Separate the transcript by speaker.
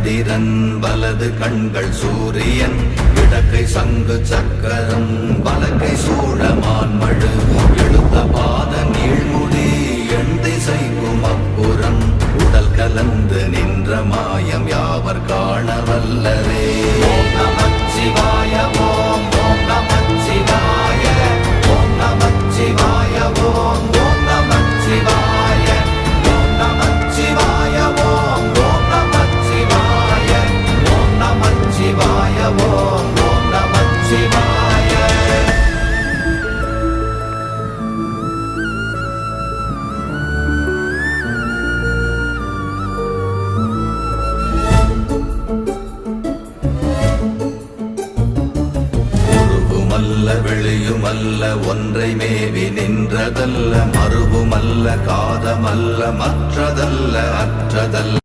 Speaker 1: சந்திரன் வலது கண்கள் சூரியன் இடக்கை சங்கு சக்கரம் வலக்கை சூழமான்மழு எழுத்த பாத நீழ்முடி எண் திசைக்கும் அப்புறம் உடல் கலந்து நின்ற மாயம் யாவர் காண வல்லரே. ஓம் நமச்சிவாய ஓம் ஓம் நமச்சிவாய ஓம் நமச்சிவாய ஓம் ஓம் நமச்சிவாய ஓம் நமச்சிவாய ஓம் ஓம் நமச்சிவாய ஓம் நமச்சிவாய ஓம் ஓம் நமச்சிவாய. வெளியுமல்ல ஒன்றை மேவி நின்றதல்ல மறுவுமல்ல காதமல்ல மற்றதல்ல அற்றதல்ல